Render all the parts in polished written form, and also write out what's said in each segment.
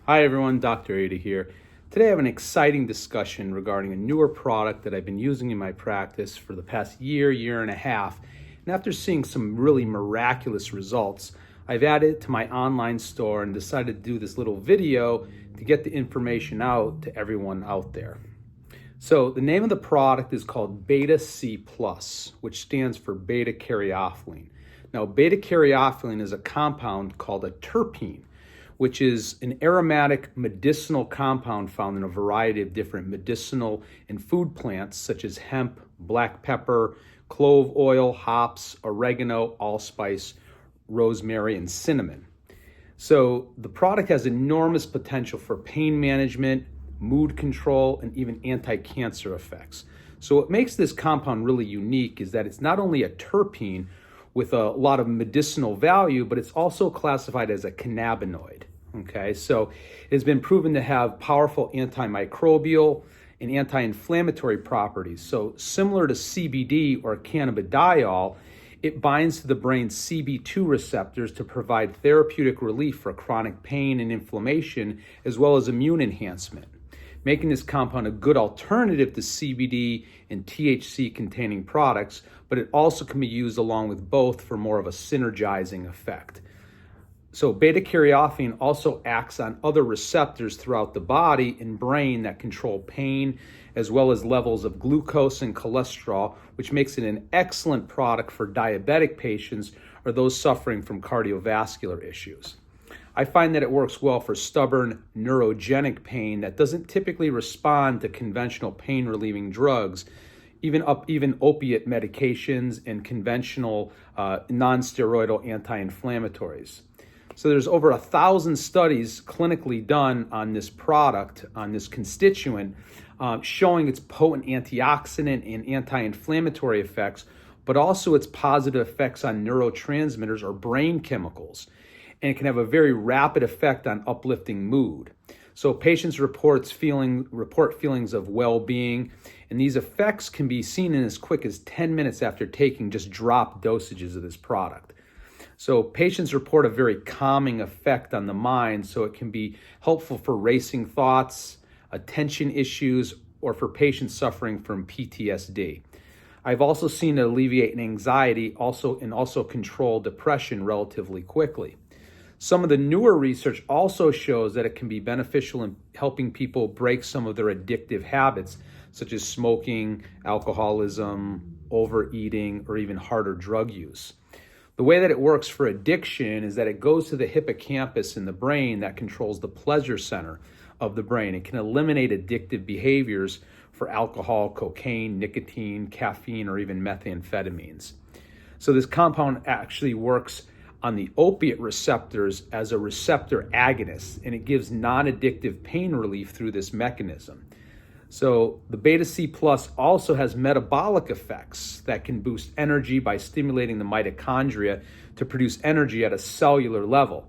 Hi everyone, Dr. Aieta here. Today I have an exciting discussion regarding a newer product that I've been using in my practice for the past year and a half. And after seeing some really miraculous results, I've added it to my online store and decided to do this little video to get the information out to everyone out there. So the name of the product is called Beta-C+, which stands for Beta-Caryophyllene. Now, Beta-Caryophyllene is a compound called a terpene, which is an aromatic medicinal compound found in a variety of different medicinal and food plants such as hemp, black pepper, clove oil, hops, oregano, allspice, rosemary, and cinnamon. So the product has enormous potential for pain management, mood control, and even anti-cancer effects. So what makes this compound really unique is that it's not only a terpene with a lot of medicinal value, but it's also classified as a cannabinoid. Okay, so it has been proven to have powerful antimicrobial and anti-inflammatory properties. So similar to CBD or cannabidiol, it binds to the brain's CB2 receptors to provide therapeutic relief for chronic pain and inflammation, as well as immune enhancement, making this compound a good alternative to CBD and THC containing products, but it also can be used along with both for more of a synergizing effect. So beta-caryophyllene also acts on other receptors throughout the body and brain that control pain, as well as levels of glucose and cholesterol, which makes it an excellent product for diabetic patients or those suffering from cardiovascular issues. I find that it works well for stubborn neurogenic pain that doesn't typically respond to conventional pain relieving drugs, even opiate medications and conventional non-steroidal anti-inflammatories. So there's over 1,000 studies clinically done on this product, on this constituent, showing its potent antioxidant and anti-inflammatory effects, but also its positive effects on neurotransmitters or brain chemicals. And it can have a very rapid effect on uplifting mood. So patients report feelings of well-being, and these effects can be seen in as quick as 10 minutes after taking just drop dosages of this product. So patients report a very calming effect on the mind, so it can be helpful for racing thoughts, attention issues, or for patients suffering from PTSD. I've also seen it alleviate anxiety and also control depression relatively quickly. Some of the newer research also shows that it can be beneficial in helping people break some of their addictive habits, such as smoking, alcoholism, overeating, or even harder drug use. The way that it works for addiction is that it goes to the hippocampus in the brain that controls the pleasure center of the brain. It can eliminate addictive behaviors for alcohol, cocaine, nicotine, caffeine, or even methamphetamines. So this compound actually works on the opiate receptors as a receptor agonist, and it gives non-addictive pain relief through this mechanism. So the Beta-C+ also has metabolic effects that can boost energy by stimulating the mitochondria to produce energy at a cellular level.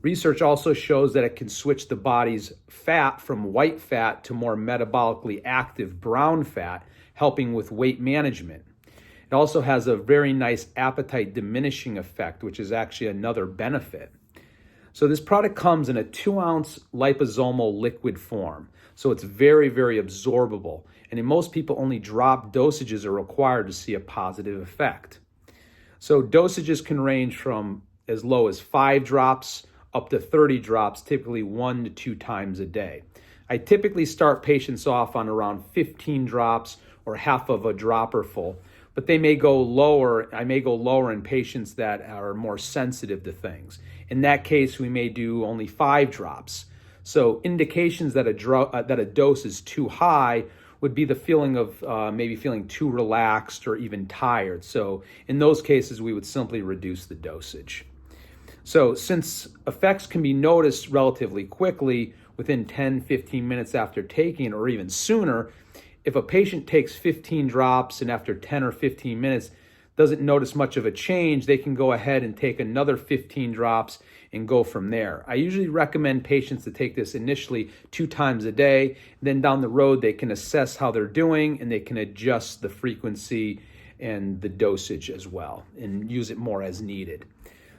Research also shows that it can switch the body's fat from white fat to more metabolically active brown fat, helping with weight management. It also has a very nice appetite diminishing effect, which is actually another benefit. So this product comes in a 2-ounce liposomal liquid form. So it's very absorbable. And in most people, only drop dosages are required to see a positive effect. So dosages can range from as low as 5 drops up to 30 drops, typically 1 to 2 times a day. I typically start patients off on around 15 drops or half of a dropper full, but they may go lower. I may go lower in patients that are more sensitive to things. In that case, we may do only 5 drops. So indications that a dose is too high would be the feeling of maybe feeling too relaxed or even tired. So in those cases, we would simply reduce the dosage. So since effects can be noticed relatively quickly, within 10-15 minutes after taking or even sooner, if a patient takes 15 drops and after 10 or 15 minutes doesn't notice much of a change, they can go ahead and take another 15 drops and go from there. I usually recommend patients to take this initially 2 times a day. Then down the road, they can assess how they're doing and they can adjust the frequency and the dosage as well and use it more as needed.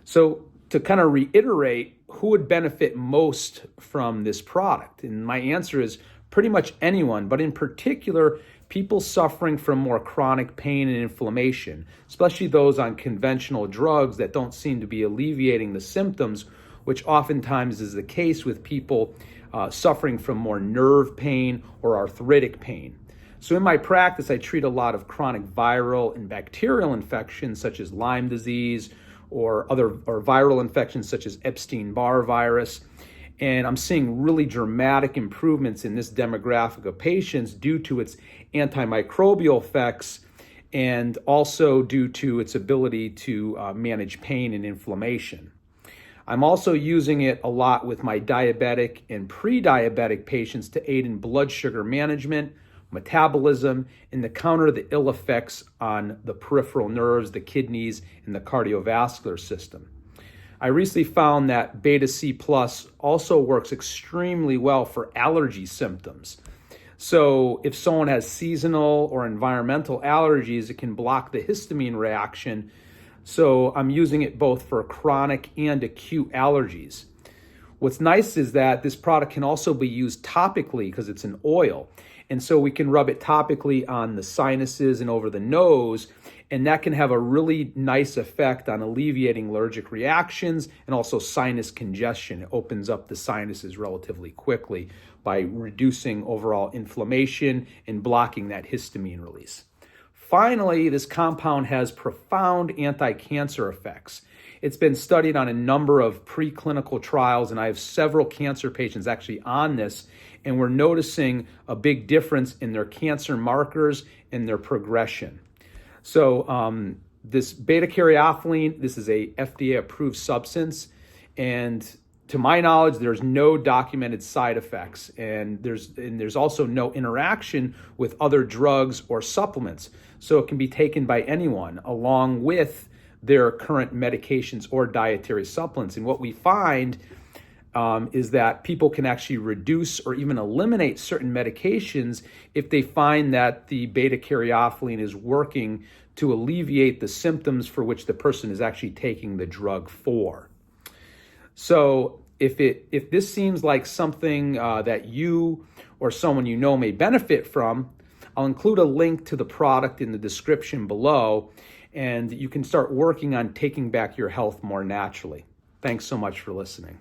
So to kind of reiterate who would benefit most from this product? And my answer is pretty much anyone, but in particular, people suffering from more chronic pain and inflammation, especially those on conventional drugs that don't seem to be alleviating the symptoms, which oftentimes is the case with people suffering from more nerve pain or arthritic pain. So in my practice, I treat a lot of chronic viral and bacterial infections such as Lyme disease or viral infections such as Epstein-Barr virus. And I'm seeing really dramatic improvements in this demographic of patients due to its antimicrobial effects and also due to its ability to manage pain and inflammation. I'm also using it a lot with my diabetic and pre-diabetic patients to aid in blood sugar management, metabolism, and to counter the ill effects on the peripheral nerves, the kidneys, and the cardiovascular system. I recently found that beta-C plus also works extremely well for allergy symptoms. So if someone has seasonal or environmental allergies, it can block the histamine reaction. So I'm using it both for chronic and acute allergies. What's nice is that this product can also be used topically because it's an oil. And so we can rub it topically on the sinuses and over the nose, and that can have a really nice effect on alleviating allergic reactions and also sinus congestion. It opens up the sinuses relatively quickly by reducing overall inflammation and blocking that histamine release. Finally, this compound has profound anti-cancer effects. It's been studied on a number of preclinical trials, and I have several cancer patients actually on this, and we're noticing a big difference in their cancer markers and their progression. So this beta-caryophyllene, this is a FDA-approved substance, and to my knowledge, there's no documented side effects, and there's also no interaction with other drugs or supplements. So it can be taken by anyone along with their current medications or dietary supplements. And what we find is that people can actually reduce or even eliminate certain medications if they find that the beta-caryophyllene is working to alleviate the symptoms for which the person is actually taking the drug for. So if this seems like something that you or someone you know may benefit from, I'll include a link to the product in the description below, and you can start working on taking back your health more naturally. Thanks so much for listening.